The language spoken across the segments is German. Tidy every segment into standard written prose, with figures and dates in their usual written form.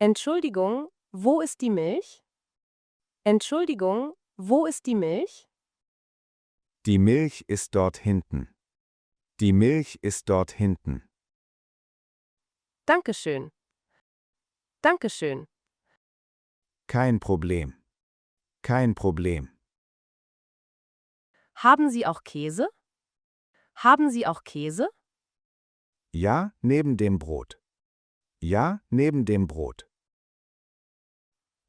Entschuldigung, wo ist die Milch? Entschuldigung, wo ist die Milch? Die Milch ist dort hinten. Die Milch ist dort hinten. Dankeschön. Dankeschön. Kein Problem. Kein Problem. Haben Sie auch Käse? Haben Sie auch Käse? Ja, neben dem Brot. Ja, neben dem Brot.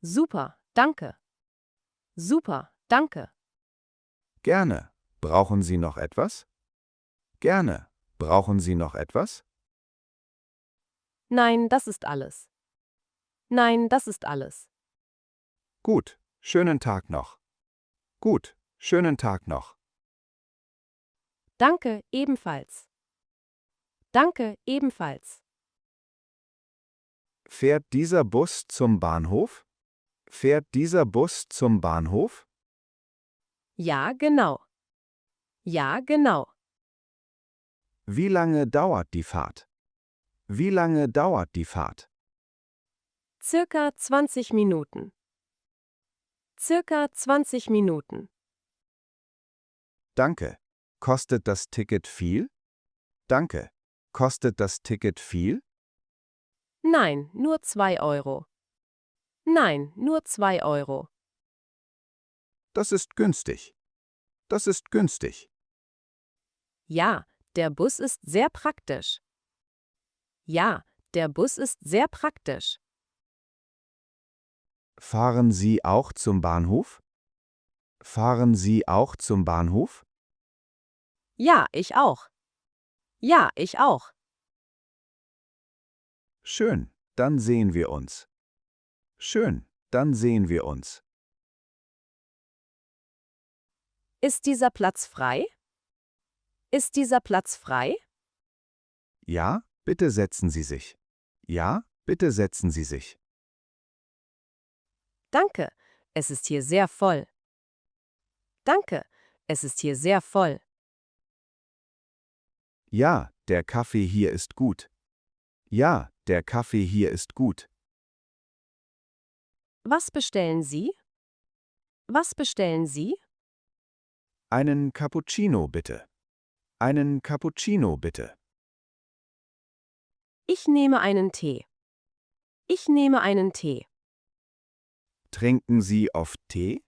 Super, danke. Super, danke. Gerne. Brauchen Sie noch etwas? Gerne. Brauchen Sie noch etwas? Nein, das ist alles. Nein, das ist alles. Gut. Schönen Tag noch. Gut. Schönen Tag noch. Danke, ebenfalls. Danke, ebenfalls. Fährt dieser Bus zum Bahnhof? Fährt dieser Bus zum Bahnhof? Ja, genau. Ja, genau. Wie lange dauert die Fahrt? Wie lange dauert die Fahrt? Circa 20 Minuten. Circa 20 Minuten. Danke. Kostet das Ticket viel? Danke. Kostet das Ticket viel? Nein, nur 2 Euro. Nein, nur 2 Euro. Das ist günstig. Das ist günstig. Ja, der Bus ist sehr praktisch. Ja, der Bus ist sehr praktisch. Fahren Sie auch zum Bahnhof? Fahren Sie auch zum Bahnhof? Ja, ich auch. Ja, ich auch. Schön, dann sehen wir uns. Schön, dann sehen wir uns. Ist dieser Platz frei? Ist dieser Platz frei? Ja, bitte setzen Sie sich. Ja, bitte setzen Sie sich. Danke, es ist hier sehr voll. Danke, es ist hier sehr voll. Ja, der Kaffee hier ist gut. Ja, der Kaffee hier ist gut. Was bestellen Sie? Was bestellen Sie? Einen Cappuccino bitte. Einen Cappuccino bitte. Ich nehme einen Tee. Ich nehme einen Tee. Trinken Sie oft Tee?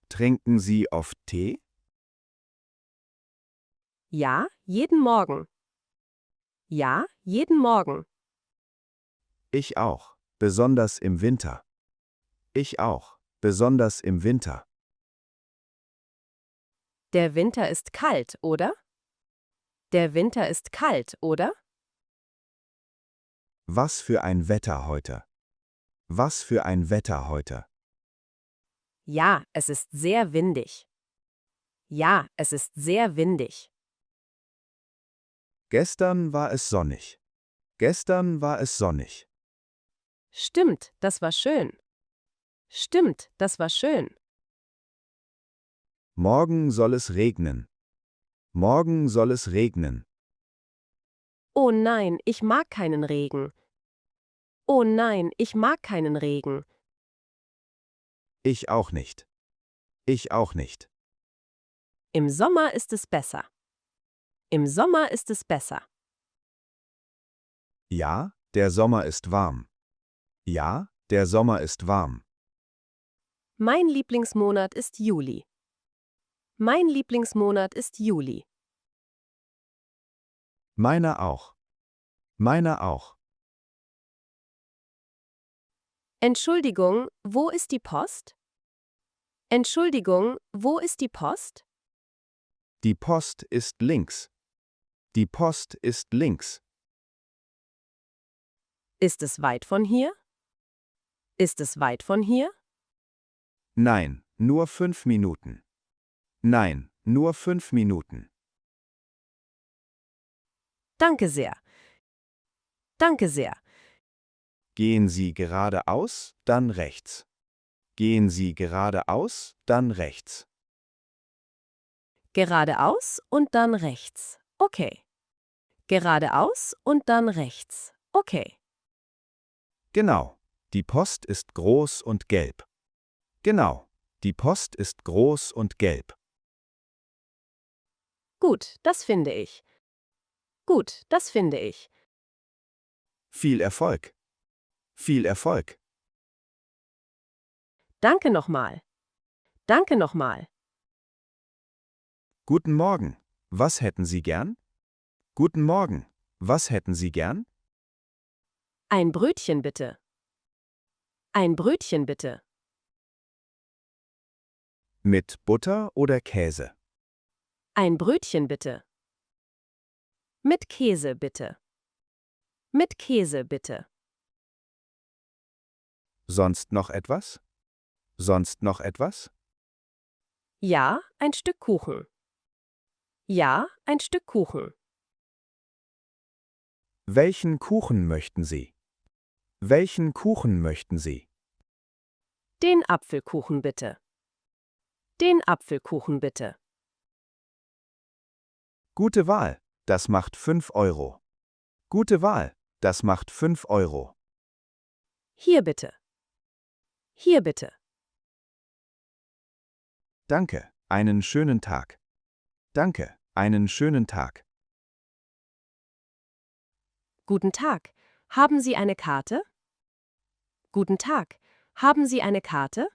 Trinken Sie oft Tee? Ja, jeden Morgen. Ja, jeden Morgen. Ich auch, besonders im Winter. Ich auch, besonders im Winter. Der Winter ist kalt, oder? Der Winter ist kalt, oder? Was für ein Wetter heute. Was für ein Wetter heute. Ja, es ist sehr windig. Ja, es ist sehr windig. Gestern war es sonnig. Gestern war es sonnig. Stimmt, das war schön. Stimmt, das war schön. Morgen soll es regnen. Morgen soll es regnen. Oh nein, ich mag keinen Regen. Oh nein, ich mag keinen Regen. Ich auch nicht. Ich auch nicht. Im Sommer ist es besser. Im Sommer ist es besser. Ja, der Sommer ist warm. Ja, der Sommer ist warm. Mein Lieblingsmonat ist Juli. Mein Lieblingsmonat ist Juli. Meiner auch. Meiner auch. Entschuldigung, wo ist die Post? Entschuldigung, wo ist die Post? Die Post ist links. Die Post ist links. Ist es weit von hier? Ist es weit von hier? Nein, nur 5 Minuten. Nein, nur 5 Minuten. Danke sehr. Danke sehr. Gehen Sie geradeaus, dann rechts. Gehen Sie geradeaus, dann rechts. Geradeaus und dann rechts. Okay. Geradeaus und dann rechts. Okay. Genau, Die Post ist groß und gelb. Genau, die Post ist groß und gelb. Gut, das finde ich. Gut, das finde ich. Viel Erfolg. Viel Erfolg. Danke nochmal. Danke nochmal. Guten Morgen. Was hätten Sie gern? Guten Morgen. Was hätten Sie gern? Ein Brötchen bitte. Ein Brötchen bitte. Mit Butter oder Käse? Ein Brötchen bitte. Mit Käse bitte. Mit Käse bitte. Sonst noch etwas? Sonst noch etwas? Ja, ein Stück Kuchen. Ja, ein Stück Kuchen. Welchen Kuchen möchten Sie? Welchen Kuchen möchten Sie? Den Apfelkuchen bitte. Den Apfelkuchen bitte. Gute Wahl. Das macht 5 Euro. Gute Wahl. Das macht 5 Euro. Hier bitte. Hier bitte. Danke. Einen schönen Tag. Danke. Einen schönen Tag. Guten Tag. Haben Sie eine Karte? Guten Tag. Haben Sie eine Karte?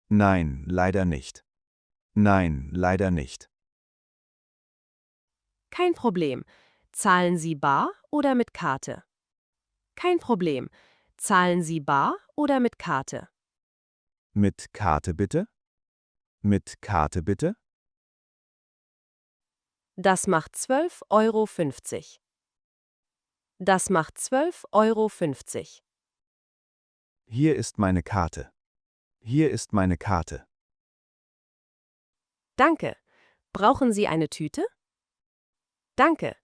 Nein, leider nicht. Nein, leider nicht. Kein Problem. Zahlen Sie bar oder mit Karte? Kein Problem. Zahlen Sie bar oder mit Karte? Mit Karte bitte? Mit Karte bitte? Das macht 12,50 Euro. Das macht 12,50 Euro. Hier ist meine Karte. Hier ist meine Karte. Danke. Brauchen Sie eine Tüte? Danke.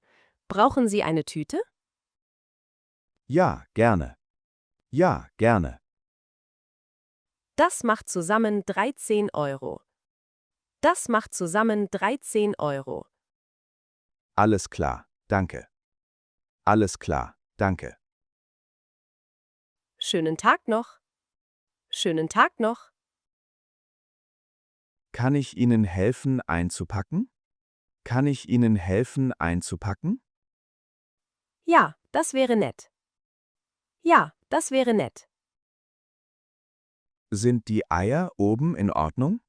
Brauchen Sie eine Tüte? Ja, gerne. Ja, gerne. Das macht zusammen 13 Euro. Das macht zusammen 13 Euro. Alles klar, danke. Alles klar, danke. Schönen Tag noch. Schönen Tag noch. Kann ich Ihnen helfen einzupacken? Kann ich Ihnen helfen einzupacken? Ja, das wäre nett. Ja, das wäre nett. Sind die Eier oben in Ordnung?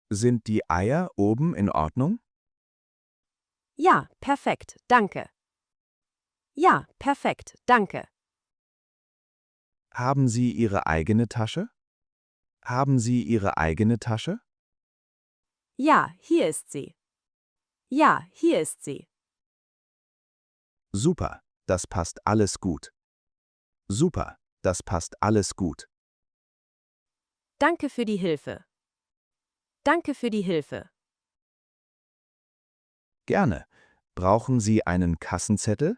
Sind die Eier oben in Ordnung? Ja, perfekt, danke. Ja, perfekt, danke. Haben Sie Ihre eigene Tasche? Haben Sie Ihre eigene Tasche? Ja, hier ist sie. Ja, hier ist sie. Super, das passt alles gut. Super, das passt alles gut. Danke für die Hilfe. Danke für die Hilfe. Gerne. Brauchen Sie einen Kassenzettel?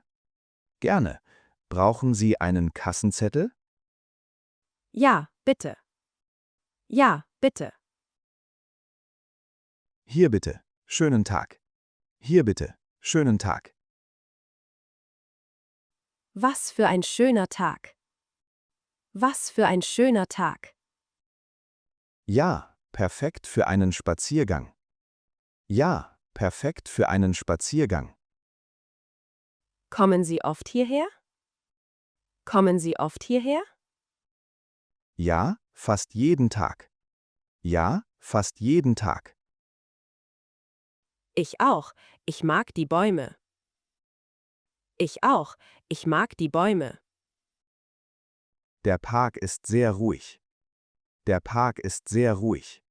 Gerne. Brauchen Sie einen Kassenzettel? Ja, bitte. Ja, bitte. Hier bitte. Schönen Tag. Hier bitte. Schönen Tag. Was für ein schöner Tag. Was für ein schöner Tag. Ja, perfekt für einen Spaziergang. Ja, perfekt für einen Spaziergang. Kommen Sie oft hierher? Kommen Sie oft hierher? Ja, fast jeden Tag. Ja, fast jeden Tag. Ich auch. Ich mag die Bäume. Ich auch. Ich mag die Bäume. Der Park ist sehr ruhig. Der Park ist sehr ruhig.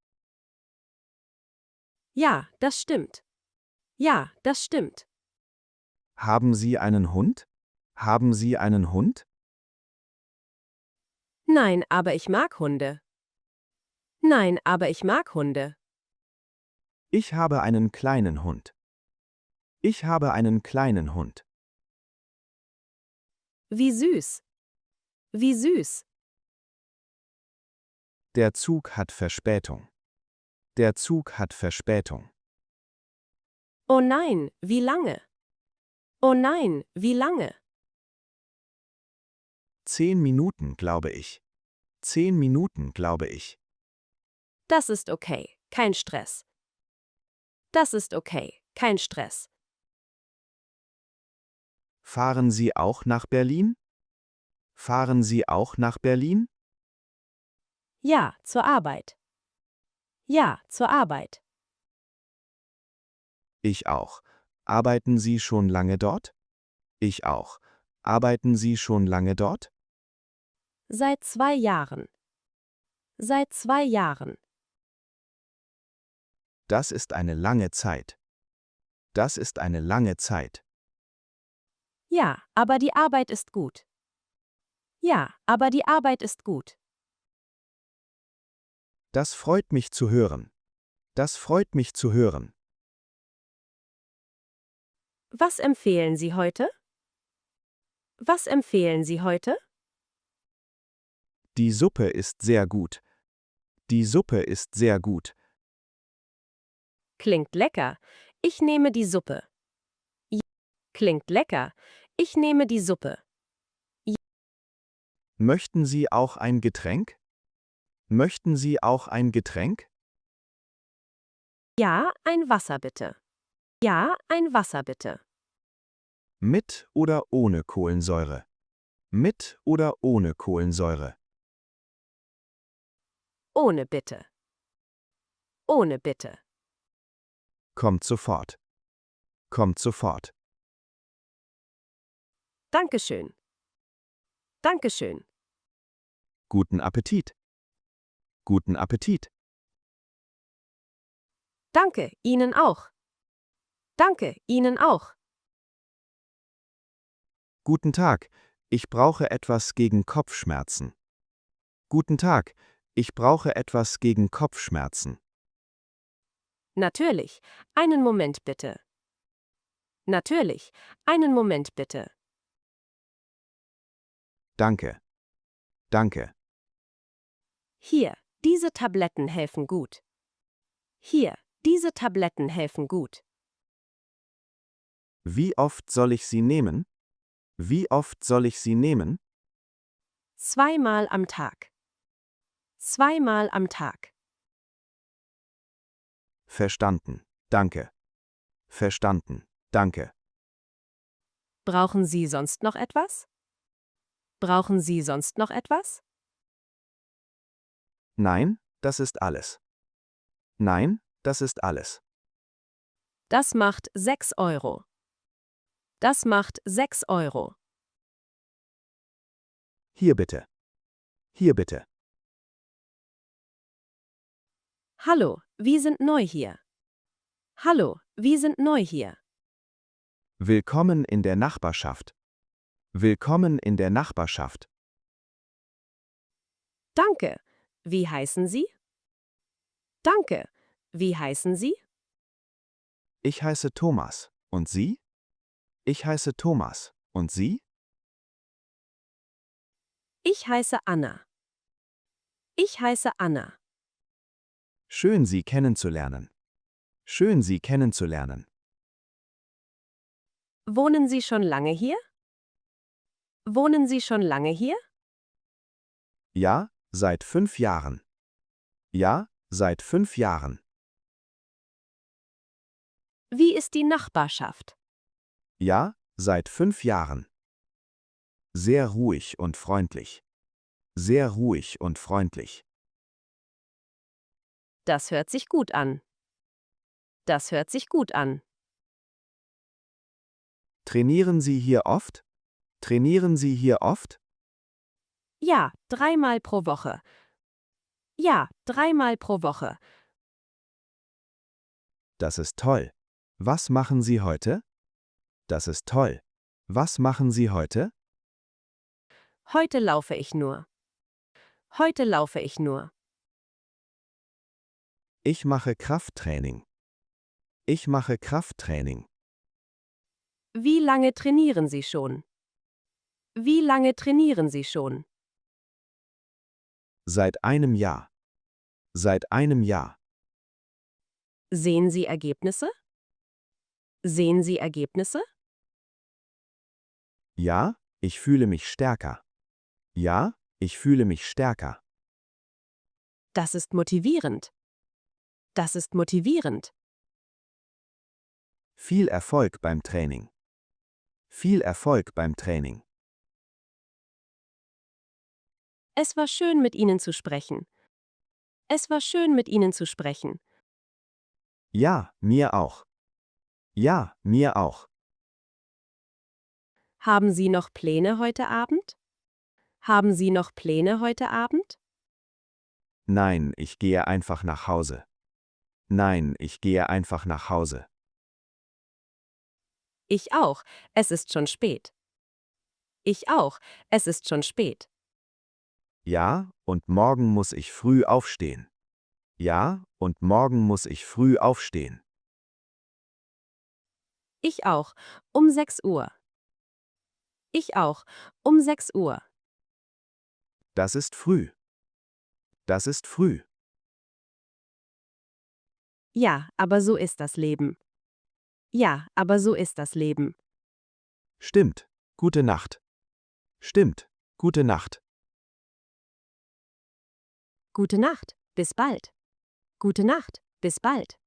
Ja, das stimmt. Ja, das stimmt. Haben Sie einen Hund? Haben Sie einen Hund? Nein, aber ich mag Hunde. Nein, aber ich mag Hunde. Ich habe einen kleinen Hund. Ich habe einen kleinen Hund. Wie süß. Wie süß. Der Zug hat Verspätung. Der Zug hat Verspätung. Oh nein, wie lange? Oh nein, wie lange? 10 Minuten, glaube ich. 10 Minuten, glaube ich. Das ist okay, kein Stress. Das ist okay, kein Stress. Fahren Sie auch nach Berlin? Fahren Sie auch nach Berlin? Ja, zur Arbeit. Ja, zur Arbeit. Ich auch. Arbeiten Sie schon lange dort? Ich auch. Arbeiten Sie schon lange dort? Seit 2 Jahren. Seit 2 Jahren. Das ist eine lange Zeit. Das ist eine lange Zeit. Ja, aber die Arbeit ist gut. Ja, aber die Arbeit ist gut. Das freut mich zu hören. Das freut mich zu hören. Was empfehlen Sie heute? Was empfehlen Sie heute? Die Suppe ist sehr gut. Die Suppe ist sehr gut. Klingt lecker. Ich nehme die Suppe. Ja, klingt lecker. Ich nehme die Suppe. Möchten Sie auch ein Getränk? Möchten Sie auch ein Getränk? Ja, ein Wasser bitte. Ja, ein Wasser bitte. Mit oder ohne Kohlensäure? Mit oder ohne Kohlensäure? Ohne bitte. Ohne bitte. Kommt sofort. Kommt sofort. Dankeschön. Dankeschön. Guten Appetit. Guten Appetit. Danke, Ihnen auch. Danke, Ihnen auch. Guten Tag. Ich brauche etwas gegen Kopfschmerzen. Guten Tag. Ich brauche etwas gegen Kopfschmerzen. Natürlich. Einen Moment bitte. Natürlich. Einen Moment bitte. Danke. Danke. Hier, diese Tabletten helfen gut. Hier, diese Tabletten helfen gut. Wie oft soll ich sie nehmen? Wie oft soll ich sie nehmen? 2-mal am Tag. 2-mal am Tag. Verstanden. Danke. Verstanden. Danke. Brauchen Sie sonst noch etwas? Brauchen Sie sonst noch etwas? Nein, das ist alles. Nein, das ist alles. Das macht 6 Euro. Das macht 6 Euro. Hier bitte. Hier bitte. Hallo, wir sind neu hier. Hallo, wir sind neu hier. Willkommen in der Nachbarschaft. Willkommen in der Nachbarschaft. Danke. Wie heißen Sie? Danke. Wie heißen Sie? Ich heiße Thomas. Und Sie? Ich heiße Thomas. Und Sie? Ich heiße Anna. Ich heiße Anna. Schön, Sie kennenzulernen. Schön, Sie kennenzulernen. Wohnen Sie schon lange hier? Wohnen Sie schon lange hier? Ja, seit 5 Jahren. Ja, seit 5 Jahren. Wie ist die Nachbarschaft? Ja, seit 5 Jahren. Sehr ruhig und freundlich. Sehr ruhig und freundlich. Das hört sich gut an. Das hört sich gut an. Trainieren Sie hier oft? Trainieren Sie hier oft? Ja, 3-mal pro Woche. Ja, 3-mal pro Woche. Das ist toll. Was machen Sie heute? Das ist toll. Was machen Sie heute? Heute laufe ich nur. Heute laufe ich nur. Ich mache Krafttraining. Ich mache Krafttraining. Wie lange trainieren Sie schon? Wie lange trainieren Sie schon? Seit einem Jahr. Seit einem Jahr. Sehen Sie Ergebnisse? Sehen Sie Ergebnisse? Ja, ich fühle mich stärker. Ja, ich fühle mich stärker. Das ist motivierend. Das ist motivierend. Viel Erfolg beim Training. Viel Erfolg beim Training. Es war schön, mit Ihnen zu sprechen. Es war schön, mit Ihnen zu sprechen. Ja, mir auch. Ja, mir auch. Haben Sie noch Pläne heute Abend? Haben Sie noch Pläne heute Abend? Nein, ich gehe einfach nach Hause. Nein, ich gehe einfach nach Hause. Ich auch. Es ist schon spät. Ich auch. Es ist schon spät. Ja, und morgen muss ich früh aufstehen. Ja, und morgen muss ich früh aufstehen. Ich auch. Um 6 Uhr. Ich auch. Um 6 Uhr. Das ist früh. Das ist früh. Ja, aber so ist das Leben. Ja, aber so ist das Leben. Stimmt. Gute Nacht. Stimmt. Gute Nacht. Gute Nacht. Bis bald. Gute Nacht. Bis bald.